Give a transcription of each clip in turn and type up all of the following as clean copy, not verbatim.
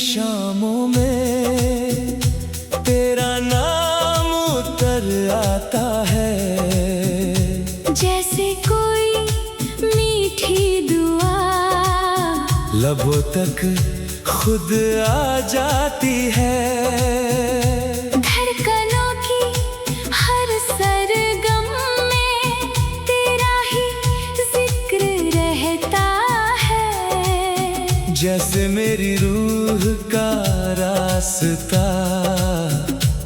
शामों में तेरा नाम उतर आता है, जैसे कोई मीठी दुआ लबों तक खुद आ जाती है। धड़कनों की हर सरगम में तेरा ही जिक्र रहता है, जैसे मेरी रूह का रास्ता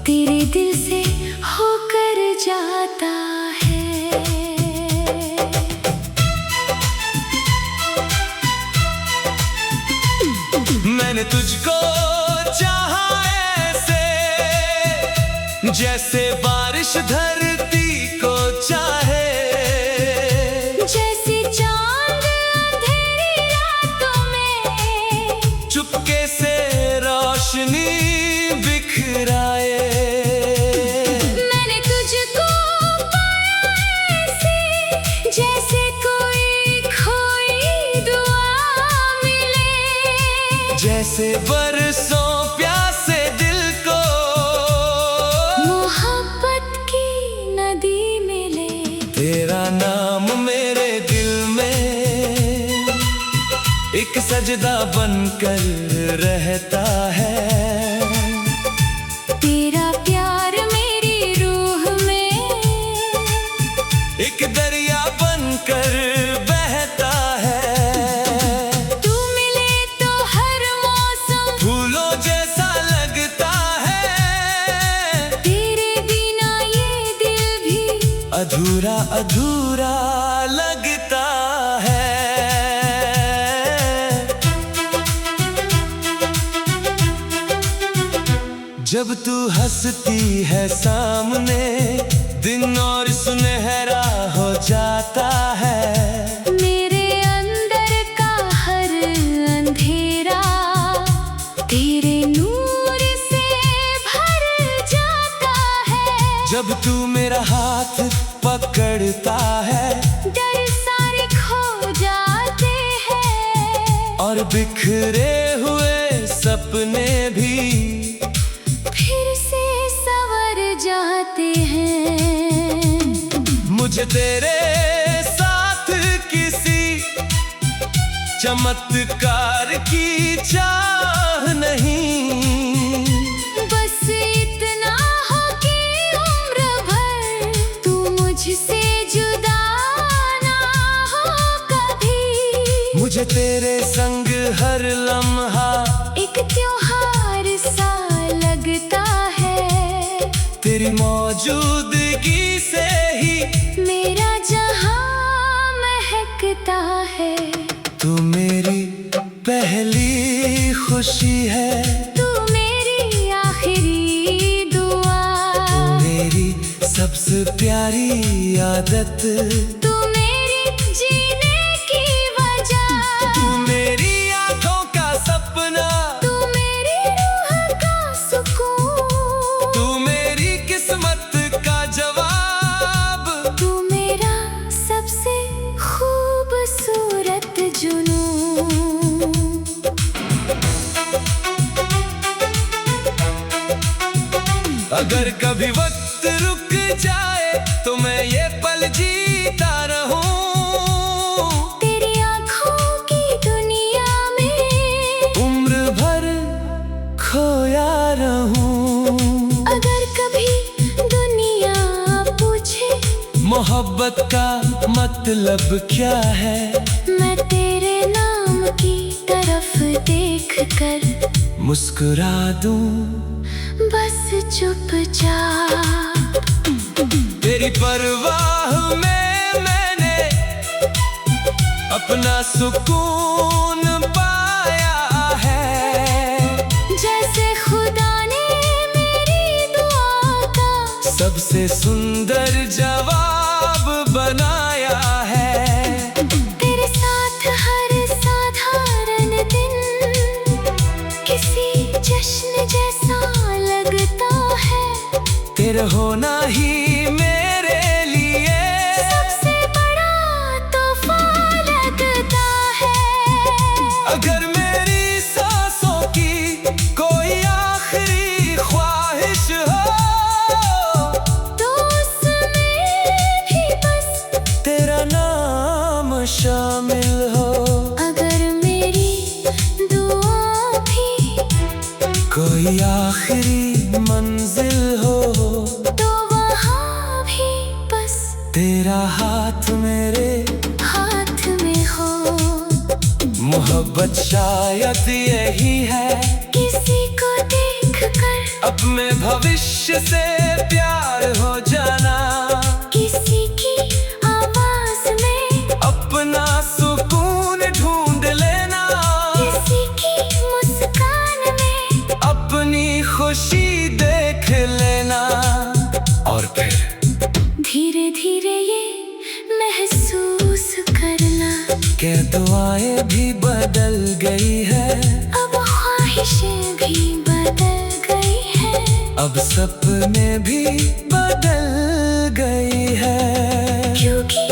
तेरे दिल से होकर जाता है। मैंने तुझको चाहा ऐसे, जैसे बारिश धरती को चाहे, जैसे चांद अंधेरी रातों में चुपके से रोशनी बिखराए। मैंने तुझको पाया ऐसे, जैसे कोई खोई दुआ मिले, जैसे बरसों प्यासे दिल को मोहब्बत की नदी मिले। तेरा नाम मेरे दिल में एक सजदा बनकर रहता है, तेरा प्यार मेरी रूह में एक दरिया बनकर बहता है। तू मिले तो हर मौसम फूलों जैसा लगता है, तेरे बिना ये दिल भी अधूरा अधूरा लगता है। जब तू हंसती है सामने, दिन और सुनहरा हो जाता है। मेरे अंदर का हर अंधेरा तेरे नूर से भर जाता है। जब तू मेरा हाथ पकड़ता है, डर सारे खो जाते हैं, और बिखरे हुए सपने भी फिर से संवर जाते हैं। मुझे तेरे साथ किसी चमत्कार की चाह नहीं, बस इतना हो कि उम्र भर तू मुझसे जुदा ना हो कभी। मुझे तेरे संग हर लम्हा एक त्योहार सा लगता है, तेरी मौजूदगी से ही मेरा जहां महकता है। तू मेरी पहली खुशी है, तू मेरी आखिरी दुआ, मेरी सबसे प्यारी आदत, तू मेरी जीने की वजह, तू मेरी आंखों का सपना, तू मेरी रूह का सुकून, तू मेरी किस्मत का जवाब, तू मेरा सबसे खूबसूरत जुनून। अगर कभी वक्त रुक जाए तो मैं ये पल जीता रहूं, तेरी आँखों की दुनिया में उम्र भर खोया रहूं। अगर कभी दुनिया पूछे मोहब्बत का मतलब क्या है, मैं तेरे नाम की तरफ देख कर मुस्कुरा दूं बस चुपचाप। तेरी परवाह में मैंने अपना सुकून पाया है, जैसे खुदा ने मेरी दुआ का सबसे सुंदर जवाब बनाया है। तेरे साथ हर साधारण दिन किसी जश्न जैसा लगता है, तेरे होना ही मेरे लिए सबसे बड़ा तोहफा लगता है। अगर मेरी सांसों की आखिरी ख्वाहिश हो तो उसमें भी बस तेरा नाम शामिल हो। अगर मेरी दुआ भी कोई आखिरी मंजिल हो तो वहाँ भी बस तेरा हाथ मेरे हाथ में हो। मोहब्बत शायद यही है, किसी को देखकर अपने भविष्य से प्यार हो जाना, किसी की आवाज में अपना सुकून ढूंढ लेना, किसी की मुस्कान में अपनी खुशी देख लेना। और फिर धीरे धीरे ये महसूस करना के दुआएं भी बदल गई है, अब ख्वाहिशें भी बदल गई है, अब सपने भी बदल गई है। क्योंकि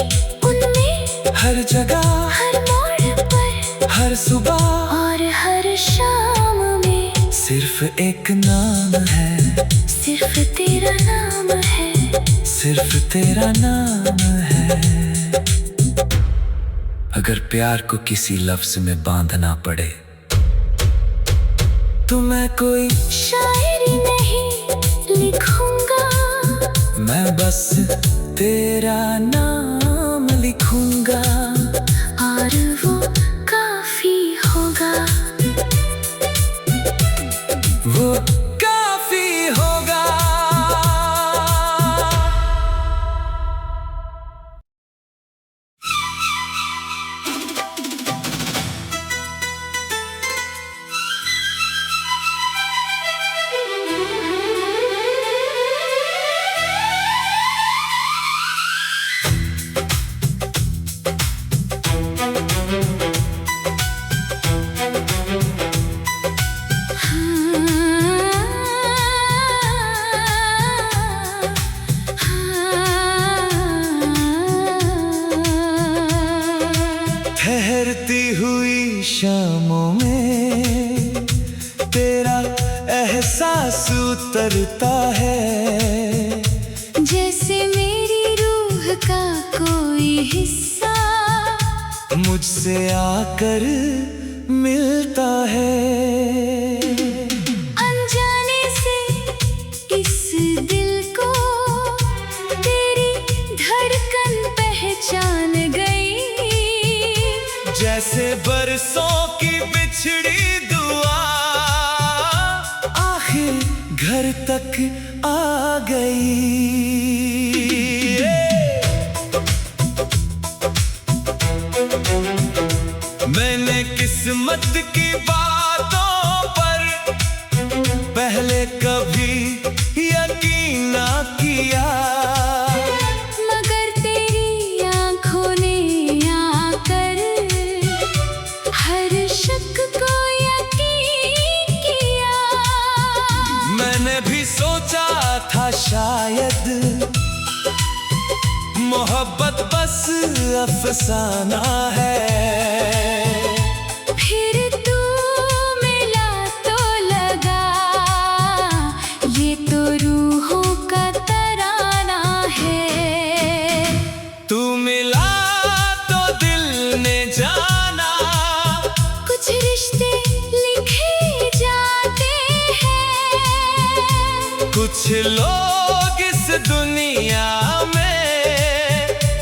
उनमें हर जगह, हर मोड़ पर, हर सुबह और हर शाम में सिर्फ एक नाम है, सिर्फ तेरा नाम है। सिर्फ तेरा नाम है। अगर प्यार को किसी लफ्ज में बांधना पड़े तो मैं कोई शायरी नहीं लिखूंगा, मैं बस तेरा नाम लिखूंगा, और वो काफी होगा। वो काफी होगा। ठहरती हुई शामों में तेरा एहसास उतरता है, जैसे मेरी रूह का कोई हिस्सा मुझसे आकर मिलता है। अनजाने से इस दिल को तेरी धड़कन पहचान गई, जैसे बरसों की बिछड़ी दुआ आखिर घर तक आ गई। मैंने किस्मत की बातों पर पहले कभी यकीन ना किया, मगर तेरी आंखों ने आकर हर शक को यकीन किया। मैंने भी सोचा था शायद मोहब्बत बस अफसाना है, फिर तू मिला तो लगा ये तो रूहों का तराना है। तू मिला तो दिल ने जाना, कुछ रिश्ते लिखे जाते हैं, कुछ लोग इस दुनिया में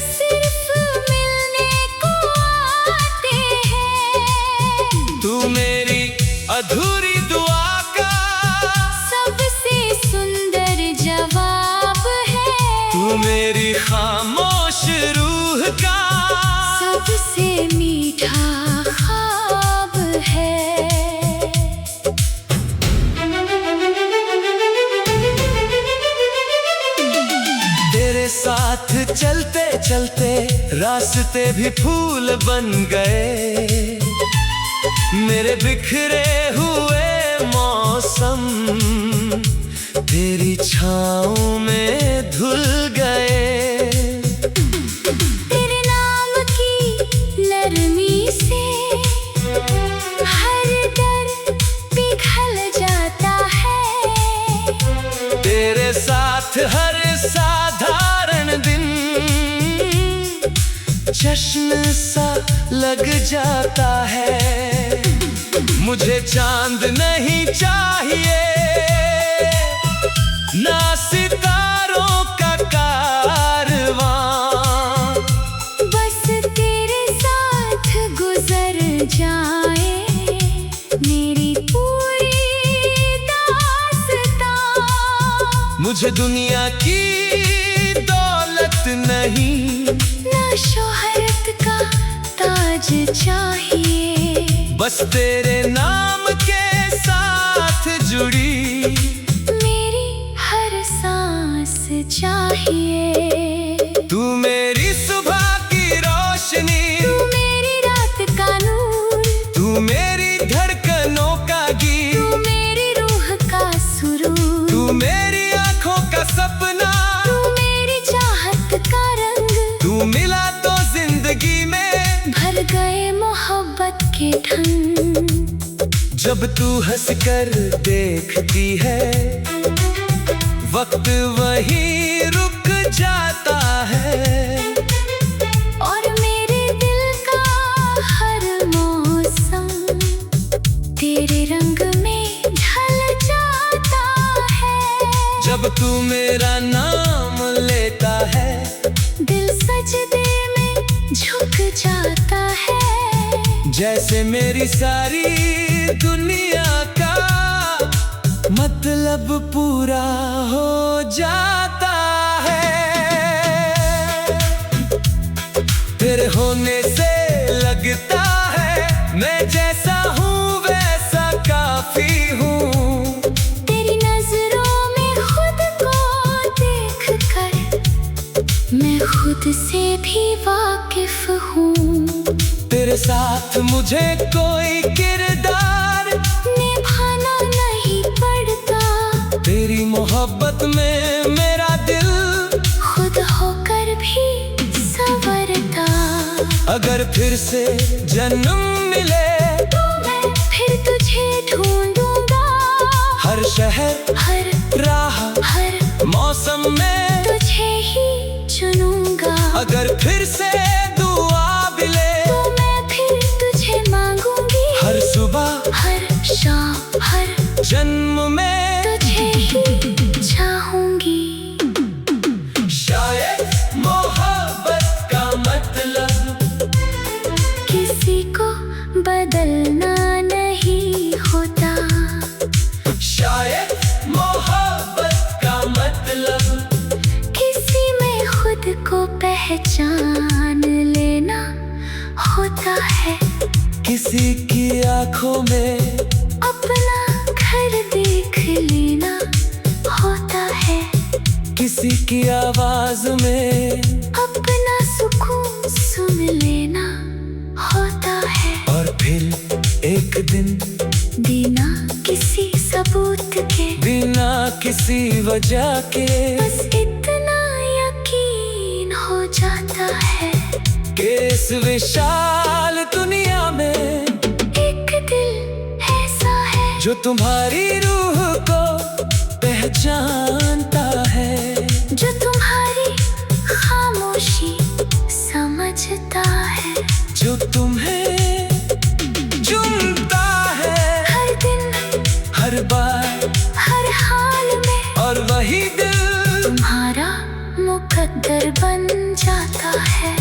सिर्फ मिलने को आते हैं। तू मेरी अधूरी दुआ का सबसे सुंदर जवाब है, तू मेरी खामोश रूह का सबसे मीठा ख्वाब है। तेरे साथ चलते चलते रास्ते भी फूल बन गए, मेरे बिखरे हुए मौसम तेरी छाँव में धुल गए। तेरे नाम की नरमी से हर डर पिघल जाता है, तेरे साथ हर साधारण दिन जश्न सा लग जाता है। मुझे चांद नहीं चाहिए ना सितारों का कारवां, बस तेरे साथ गुजर जाए मेरी पूरी दास्तां। मुझे दुनिया की दौलत नहीं, ना शोहरत का ताज चाहिए, बस तेरे नाम के साथ जुड़ी मेरी हर सांस चाहिए। तू मेरी सुबह की रोशनी, तू मेरी रात का नूर, तू मेरी धड़कनों का गीत, तू मेरी रूह का सुरूर, तू मेरी आंखों का सपना, तू मेरी चाहत का रंग। तू मिला तो जिंदगी में भर गए मोहब्बत के ढंग। जब तू हंसकर देखती है वक्त वहीं रुक जाता है, और मेरे दिल का हर मौसम तेरे रंग में ढल जाता है। जब तू मेरा नाम लेता है दिल सजदे में झुक जाता है, जैसे मेरी सारी दुनिया का मतलब पूरा हो जाता है। तेरे होने से लगता है मैं जैसा हूँ वैसा काफी हूँ। तेरी नजरों में खुद को देखकर मैं खुद से भी वाकिफ हूँ। तेरे साथ मुझे कोई किरदार निभाना नहीं पड़ता, तेरी मोहब्बत में मेरा दिल खुद होकर भी संवरता। अगर फिर से जन्म मिले तो मैं फिर तुझे ढूंढूंगा, हर शहर हर राह हर मौसम में तुझे ही चुनूंगा। अगर फिर से दुआ मिले तो मैं फिर तुझे मांगूंगी, हर सुबह हर शाम हर जन्म में तुझे ही चाहूंगी। शायद मोहब्बत का मतलब किसी को बदलना नहीं होता, शायद मोहब्बत का मतलब किसी में खुद को पहचान लेना होता है। किसी की आंखों में अपना घर देख लेना होता है, किसी की आवाज में अपना सुकून सुन लेना होता है। और फिर एक दिन बिना किसी सबूत के, बिना किसी वजह के बस इतना यकीन हो जाता है कि इस विशाल दुनिया में एक दिल ऐसा है जो तुम्हारी रूह को पहचानता है, जो तुम्हारी खामोशी समझता है, जो तुम्हें चुनता है हर दिन हर बार हर हाल में। और वही दिल तुम्हारा मुकद्दर बन जाता है,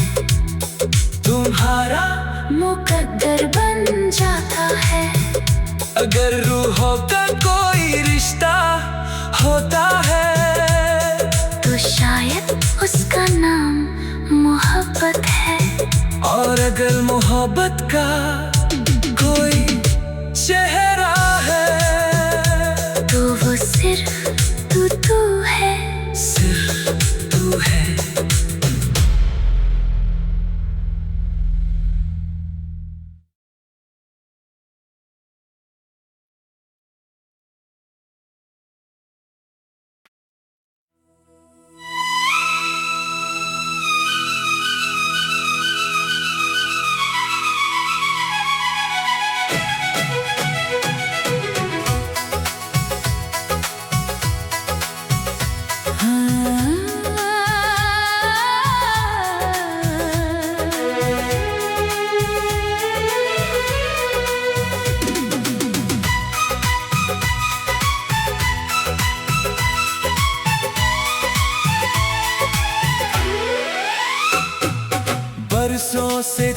तुम्हारा मुकद्दर बन जाता है। अगर रूहों का कोई रिश्ता होता है तो शायद उसका नाम मोहब्बत है, और अगर मोहब्बत का कोई चेहरा है तो वो सिर्फ तू है। सिर्फ तू है।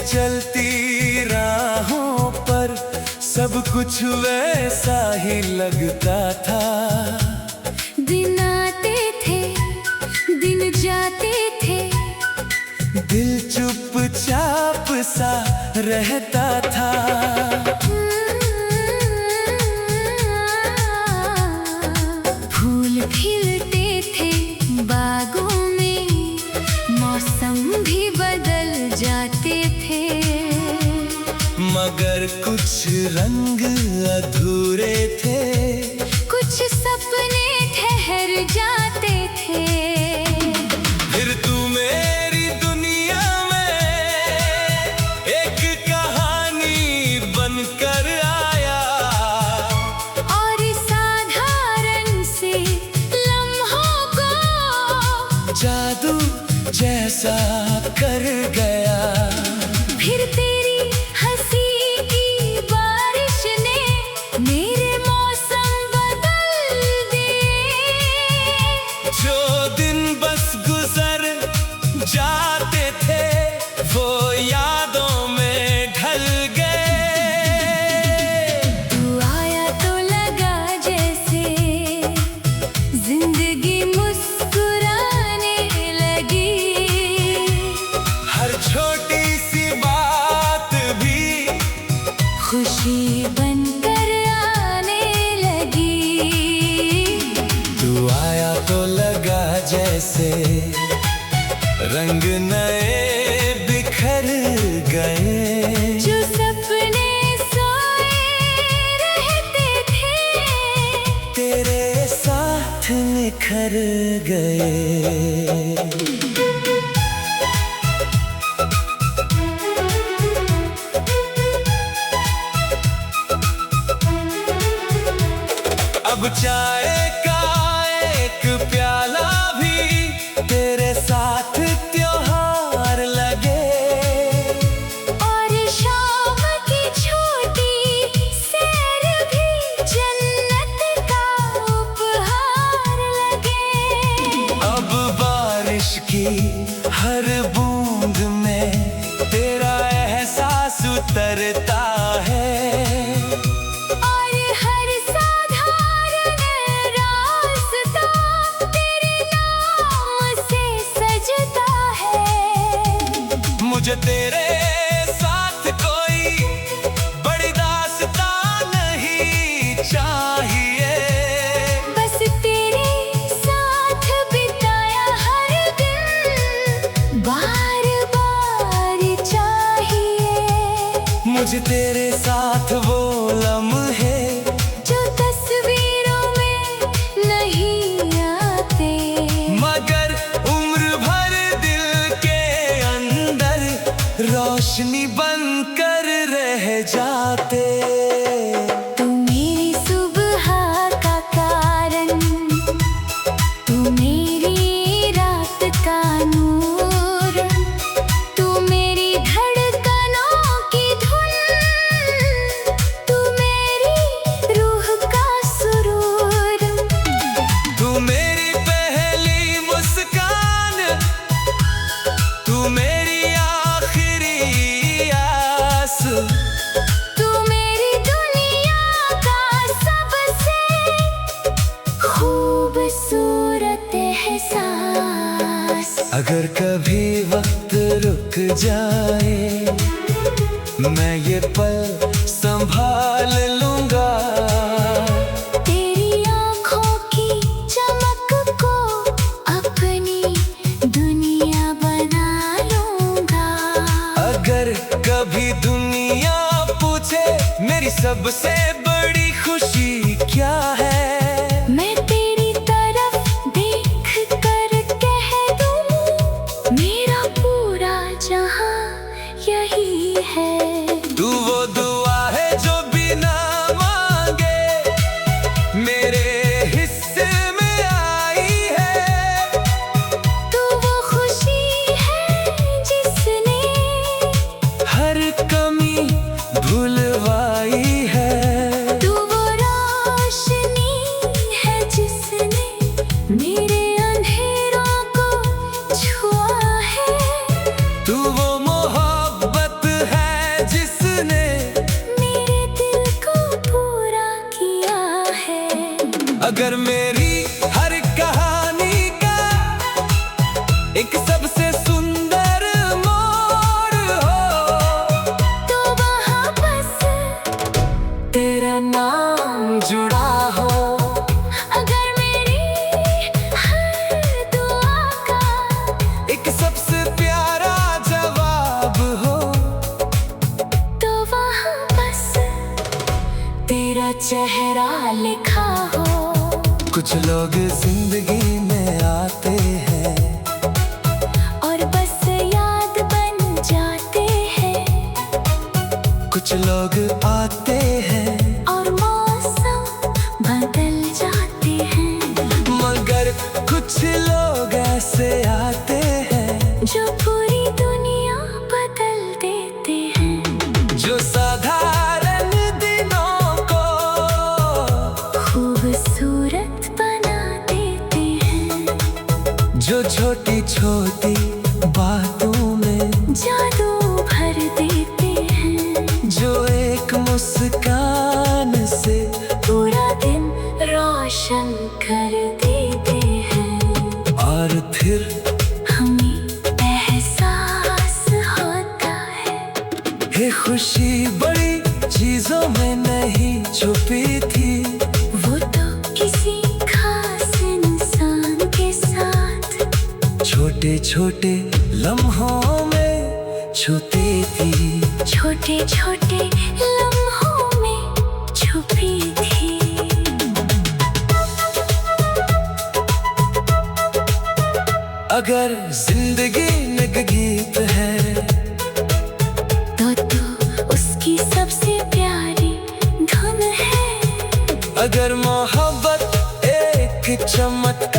चलती राहों पर सब कुछ वैसा ही लगता था। दिन आते थे, दिन जाते थे, दिल चुपचाप सा रहता था। फूल खिलते थे बागों में, मौसम भी बदल जाते थे, मगर कुछ रंग अधूरे थे, कुछ सपने ठहर जाते थे। फिर तू मेरी दुनिया में एक कहानी बनकर आया, और साधारण से लम्हों को जादू जैसा कर गया। फिर तेरी हंसी की बारिश ने मेरे मौसम बदल दिए। जो दिन बस गुजर जाते थे वो यादों में ढल गए। तू आया तो लगा जैसे जिंदगी मुस्कुराने लगी, हर छोटी सी बात भी खुशी बनकर आने लगी। तू आया तो लगा जैसे रंग नए बिखर गए। जो सपने सोए रहते थे, तेरे साथ निखर गए। अब चाय का एक प्याला भी तेरे साथ त्योहार लगे। और शाम की छोटी सैर भी जन्नत का उपहार लगे। अब बारिश की हर बूंद में तेरा एहसास उतरता है, और हर साधारण रास्ता तेरे नाम से सजता है। मुझे तेरे साथ कोई बड़ी दास्तां नहीं चाहिए। बस तेरे साथ बिताया हर दिन बार बार चाहिए। मुझे तेरे साथ वो लम्हे जो तस्वीरों में नहीं आते, मगर उम्र भर दिल के अंदर रोशनी बनकर रह जाते। तू मेरी सुबह का कारण, तू मेरी रात का नूर, तू मेरी धड़कनों की धुन, तू मेरी रूह का सुरूर। तू मेरी पहली मुस्कान, तू मेरी आखिरी आस, तू मेरी दुनिया का सबसे खूबसूरत एहसास। अगर कभी वक्त रुक जाए मैं ये पल संभाल लूंगा। तेरी आँखों की चमक को अपनी दुनिया बना लूंगा। अगर कभी दुनिया पूछे मेरी सबसे बड़ी खुशी क्या है, मैं तेरी तरफ देख कर कह दूं मेरा पूरा जहां यही है। तू वो दुआ है जो बिना मांगे मेरे हिस्से में आई है। तू वो खुशी है जिसने हर कमी भुलवाई है। तू वो राह मेरी हर कहानी का एक सबसे सुंदर मोड़ हो, तो वहाँ बस तेरा नाम जुड़ा हो। अगर मेरी हर दुआ का एक सबसे प्यारा जवाब हो, तो वहाँ बस तेरा चेहरा लिखा हो। कुछ लोग जिंदगी में आते हैं और बस याद बन जाते हैं, कुछ लोग आते हैं और मौसम बदल जाते हैं। मगर कुछ लोग ऐसे आते हैं जो पूरी दुनिया बदल देते हैं, जो साधारण दिनों को खूबसूरत बना देते हैं, जो छोटी छोटी बातों में जादू भर देते हैं, जो एक मुस्कान से पूरा दिन रोशन कर देते हैं। और फिर हमें एहसास होता है ये खुशी बड़ी चीजों में नहीं छुपी थी, वो तो किसी खास इंसान के साथ छोटे छोटे लम्हों में छुपी थी। छोटे छोटे लम्हों में छुपी थी। अगर जिंदगी एक गीत है तो उसकी सबसे प्यारी धुन है। अगर मोहब्बत एक चमत्कार